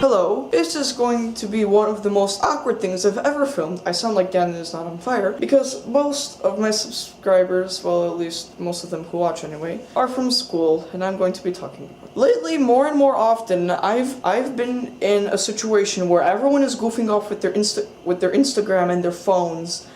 Hello, this is going to be one of the most awkward things I've ever filmed. I sound like Dan is not on fire, because most of my subscribers, well at least most of them who watch anyway, are from school, and I'm going to be talking about it. Lately, more and more often, I've been in a situation where everyone is goofing off with their Instagram and their phones,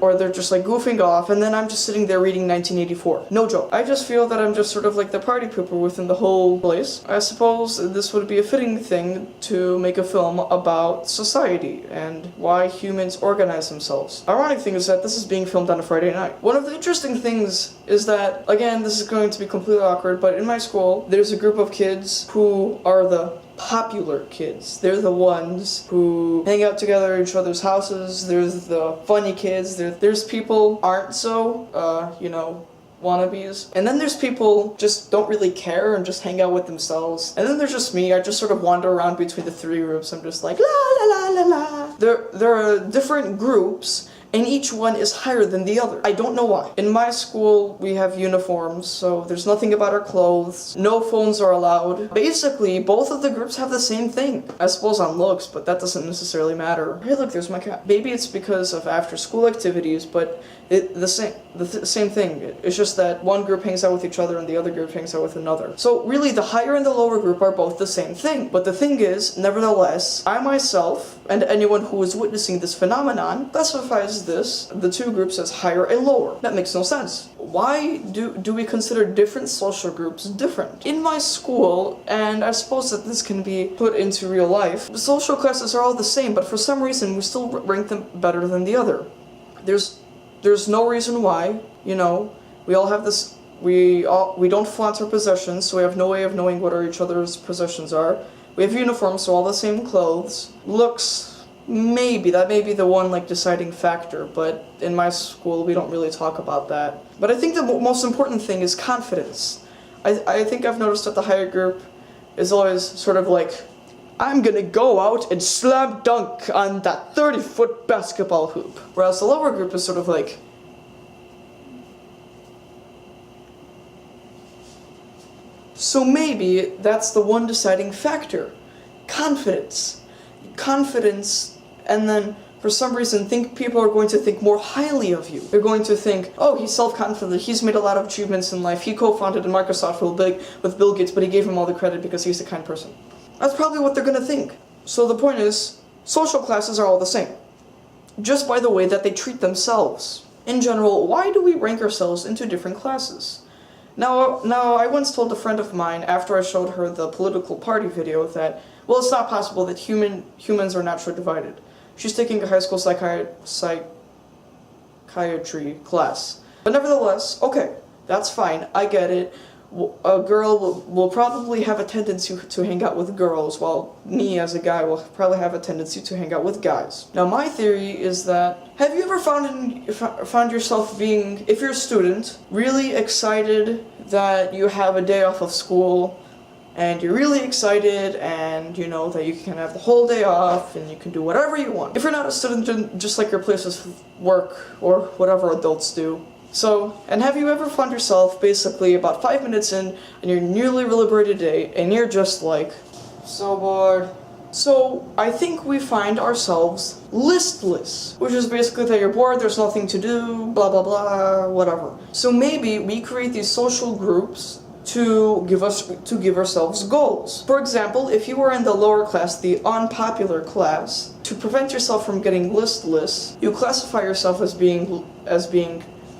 or they're just like goofing off, and then I'm just sitting there reading 1984. No joke. I just feel that I'm just sort of like the party pooper within the whole place. I suppose this would be a fitting thing to make a film about society and why humans organize themselves. Ironic thing is that this is being filmed on a Friday night. One of the interesting things is that, again, this is going to be completely awkward, but in my school, there's a group of kids who are the popular kids. They're the ones who hang out together at each other's houses. There's the funny kids. There's people aren't so, wannabes. And then there's people just don't really care and just hang out with themselves. And then there's just me. I just sort of wander around between the three groups. I'm just like, la la la la la. There are different groups, and each one is higher than the other. I don't know why. In my school, we have uniforms, so there's nothing about our clothes. No phones are allowed. Basically, both of the groups have the same thing. I suppose on looks, but that doesn't necessarily matter. Hey, look, there's my cat. Maybe it's because of after-school activities, but the same thing. It's just that one group hangs out with each other and the other group hangs out with another. So really, the higher and the lower group are both the same thing. But the thing is, nevertheless, I myself, and anyone who is witnessing this phenomenon, classifies the two groups as higher and lower. That makes no sense. Why do we consider different social groups different? In my school, and I suppose that this can be put into real life, the social classes are all the same, but for some reason we still rank them better than the other. There's no reason why, we all have this, we don't flaunt our possessions, so we have no way of knowing what each other's possessions are. We have uniforms, so all the same clothes. Looks, maybe, that may be the one deciding factor, but in my school we don't really talk about that. But I think the most important thing is confidence. I think I've noticed that the higher group is always sort of like, I'm gonna go out and slam dunk on that 30-foot basketball hoop. Whereas the lower group is sort of like, so maybe that's the one deciding factor. Confidence. Confidence, and then for some reason people are going to think more highly of you. They're going to think, oh, he's self-confident, he's made a lot of achievements in life, he co-founded Microsoft with Bill Gates, but he gave him all the credit because he's a kind person. That's probably what they're gonna think. So the point is, social classes are all the same, just by the way that they treat themselves. In general, why do we rank ourselves into different classes? Now, I once told a friend of mine, after I showed her the political party video, that, well, it's not possible that humans are naturally divided. She's taking a high school psychiatry class. But nevertheless, okay, that's fine, I get it. A girl will probably have a tendency to hang out with girls, while me as a guy will probably have a tendency to hang out with guys. Now my theory is that, have you ever found yourself being, if you're a student, really excited that you have a day off of school, and you're really excited, and you know that you can have the whole day off, and you can do whatever you want. If you're not a student, just like your places of work, or whatever adults do. So, and have you ever found yourself basically about 5 minutes in your newly liberated day, and you're just like, so bored. So, I think we find ourselves listless, which is basically that you're bored, there's nothing to do, blah blah blah, whatever. So maybe we create these social groups to give ourselves goals. For example, if you were in the lower class, the unpopular class, to prevent yourself from getting listless, you classify yourself as being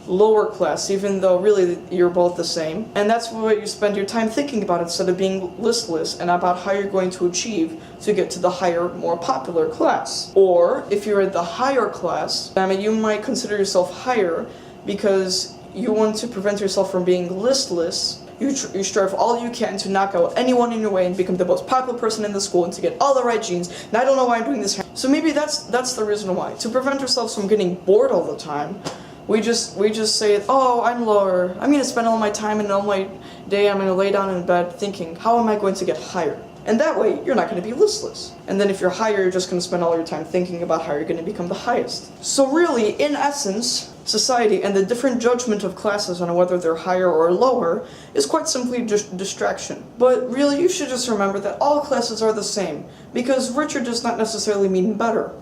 lower class, even though really you're both the same. And that's what you spend your time thinking about instead of being listless and about how you're going to achieve to get to the higher, more popular class. Or if you're in the higher class, you might consider yourself higher because you want to prevent yourself from being listless. You strive all you can to knock out anyone in your way and become the most popular person in the school and to get all the right genes. And I don't know why I'm doing this. So maybe that's the reason why. To prevent ourselves from getting bored all the time, we just say, oh, I'm lower. I'm gonna spend all my time and all my day, I'm gonna lay down in bed thinking, how am I going to get higher? And that way, you're not gonna be listless. And then if you're higher, you're just gonna spend all your time thinking about how you're gonna become the highest. So really, in essence, society, and the different judgment of classes on whether they're higher or lower is quite simply just distraction. But really, you should just remember that all classes are the same, because richer does not necessarily mean better.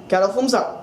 Cattle thumbs out.